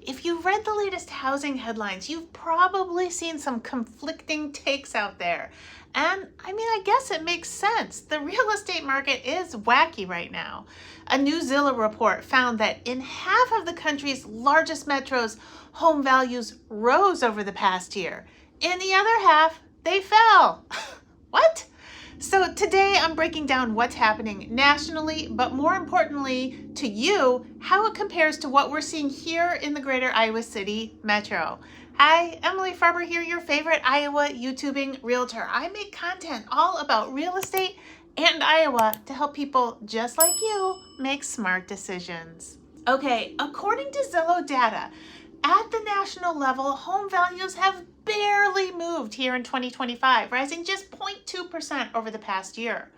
If you've read the latest housing headlines, you've probably seen some conflicting takes out there. And I guess it makes sense. The real estate market is wacky right now. A new Zillow report found that in half of the country's largest metros, home values rose over the past year. In the other half, they fell. What? So today I'm breaking down what's happening nationally, but more importantly to you, how it compares to what we're seeing here in the greater Iowa City metro. Hi, Emily Farber here, your favorite Iowa YouTubing realtor. I make content all about real estate and Iowa to help people just like you make smart decisions. Okay, according to Zillow data, at the national level, home values have barely moved here in 2025, rising just 0.2% over the past year.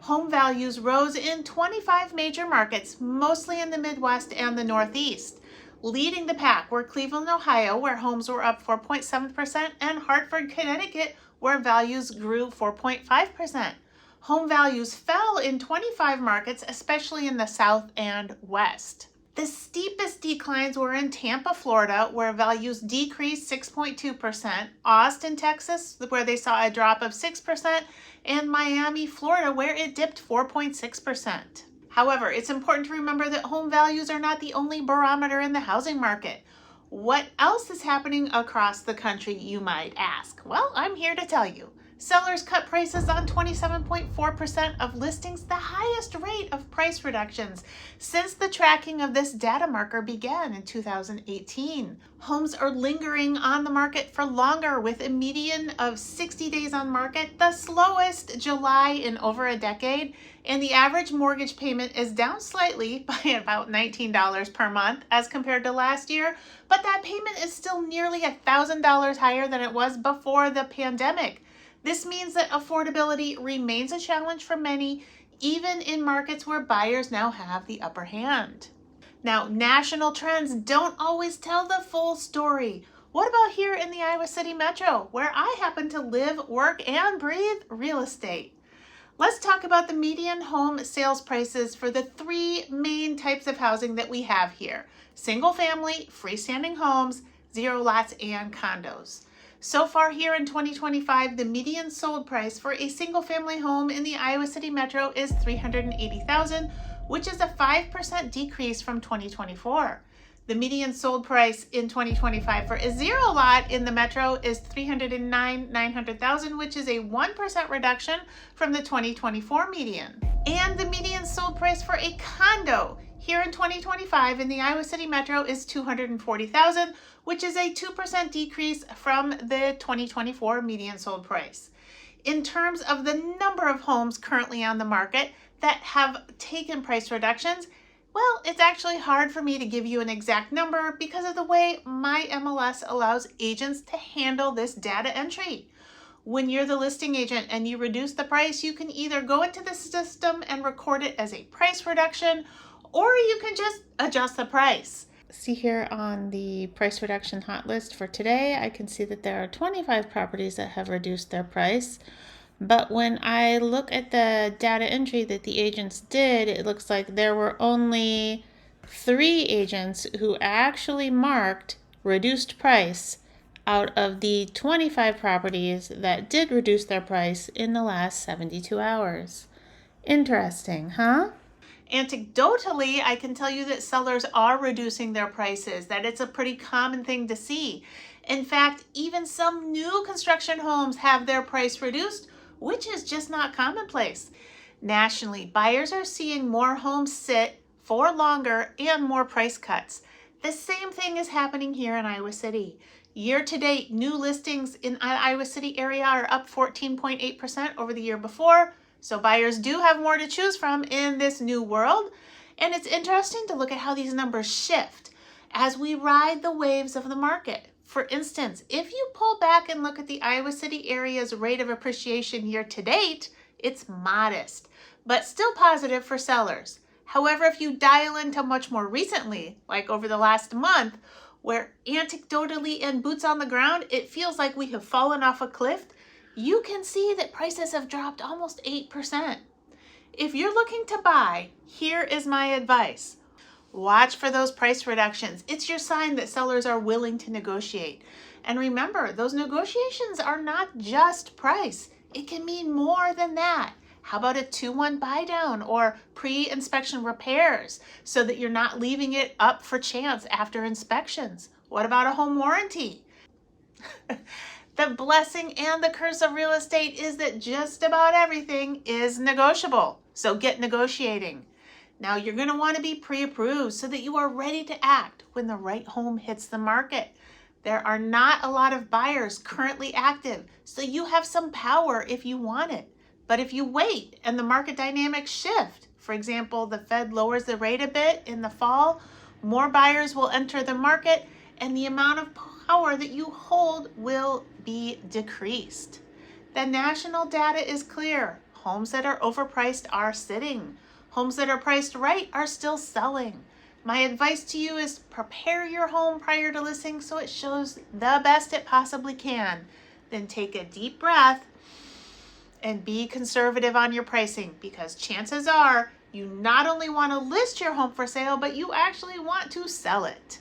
Home values rose in 25 major markets, mostly in the Midwest and the Northeast. Leading the pack were Cleveland, Ohio, where homes were up 4.7%, and Hartford, Connecticut, where values grew 4.5%. Home values fell in 25 markets, especially in the South and West. The steepest declines were in Tampa, Florida, where values decreased 6.2%, Austin, Texas, where they saw a drop of 6%, and Miami, Florida, where it dipped 4.6%. However, it's important to remember that home values are not the only barometer in the housing market. What else is happening across the country, you might ask? Well, I'm here to tell you. Sellers cut prices on 27.4% of listings, the highest rate of price reductions since the tracking of this data marker began in 2018. Homes are lingering on the market for longer with a median of 60 days on market, the slowest July in over a decade, and the average mortgage payment is down slightly by about $19 per month as compared to last year, but that payment is still nearly $1,000 higher than it was before the pandemic. This means that affordability remains a challenge for many, even in markets where buyers now have the upper hand. Now, national trends don't always tell the full story. What about here in the Iowa City metro, where I happen to live, work, and breathe real estate? Let's talk about the median home sales prices for the three main types of housing that we have here: single family, freestanding homes, zero lots, and condos. So far here in 2025, the median sold price for a single-family home in the Iowa City metro is $380,000, which is a 5% decrease from 2024. The median sold price in 2025 for a zero lot in the metro is $309,900, which is a 1% reduction from the 2024 median. And the median sold price for a condo here in 2025 in the Iowa City metro is $240,000, which is a 2% decrease from the 2024 median sold price. In terms of the number of homes currently on the market that have taken price reductions, well, it's actually hard for me to give you an exact number because of the way my MLS allows agents to handle this data entry. When you're the listing agent and you reduce the price, you can either go into the system and record it as a price reduction, or you can just adjust the price. See here on the price reduction hot list for today, I can see that there are 25 properties that have reduced their price. But when I look at the data entry that the agents did, it looks like there were only 3 agents who actually marked reduced price out of the 25 properties that did reduce their price in the last 72 hours. Interesting, huh? Anecdotally, I can tell you that sellers are reducing their prices, that it's a pretty common thing to see. In fact, even some new construction homes have their price reduced, which is just not commonplace. Nationally, buyers are seeing more homes sit for longer and more price cuts. The same thing is happening here in Iowa City. Year to date, new listings in the Iowa City area are up 14.8% over the year before. So buyers do have more to choose from in this new world. And it's interesting to look at how these numbers shift as we ride the waves of the market. For instance, if you pull back and look at the Iowa City area's rate of appreciation year to date, it's modest, but still positive for sellers. However, if you dial into much more recently, like over the last month, where anecdotally and boots on the ground, it feels like we have fallen off a cliff, you can see that prices have dropped almost 8%. If you're looking to buy, here is my advice. Watch for those price reductions. It's your sign that sellers are willing to negotiate. And remember, those negotiations are not just price. It can mean more than that. How about a 2-1 buy down or pre-inspection repairs so that you're not leaving it up for chance after inspections? What about a home warranty? The blessing and the curse of real estate is that just about everything is negotiable. So get negotiating. Now you're going to want to be pre-approved so that you are ready to act when the right home hits the market. There are not a lot of buyers currently active, so you have some power if you want it. But if you wait and the market dynamics shift, for example, the Fed lowers the rate a bit in the fall, more buyers will enter the market and the amount of power that you hold will be decreased. The national data is clear. Homes that are overpriced are sitting. Homes that are priced right are still selling. My advice to you is prepare your home prior to listing so it shows the best it possibly can. Then take a deep breath and be conservative on your pricing, because chances are you not only want to list your home for sale, but you actually want to sell it.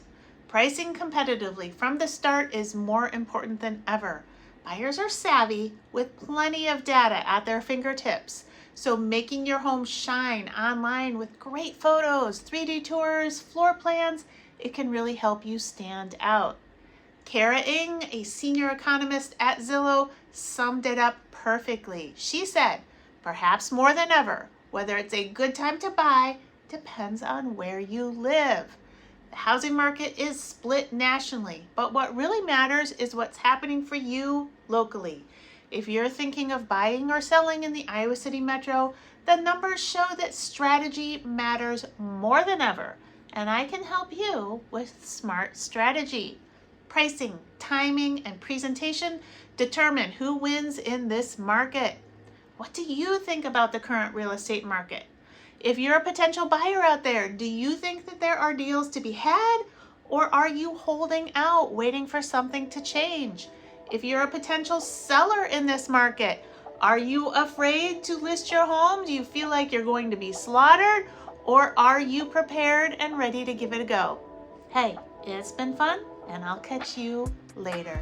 Pricing competitively from the start is more important than ever. Buyers are savvy with plenty of data at their fingertips. So making your home shine online with great photos, 3D tours, floor plans, it can really help you stand out. Kara Ng, a senior economist at Zillow, summed it up perfectly. She said, perhaps more than ever, whether it's a good time to buy depends on where you live. The housing market is split nationally, but what really matters is what's happening for you locally. If you're thinking of buying or selling in the Iowa City metro, the numbers show that strategy matters more than ever, and I can help you with smart strategy. Pricing, timing, and presentation determine who wins in this market. What do you think about the current real estate market? If you're a potential buyer out there, do you think that there are deals to be had, or are you holding out, waiting for something to change? If you're a potential seller in this market, are you afraid to list your home? Do you feel like you're going to be slaughtered, or are you prepared and ready to give it a go? Hey, it's been fun, and I'll catch you later.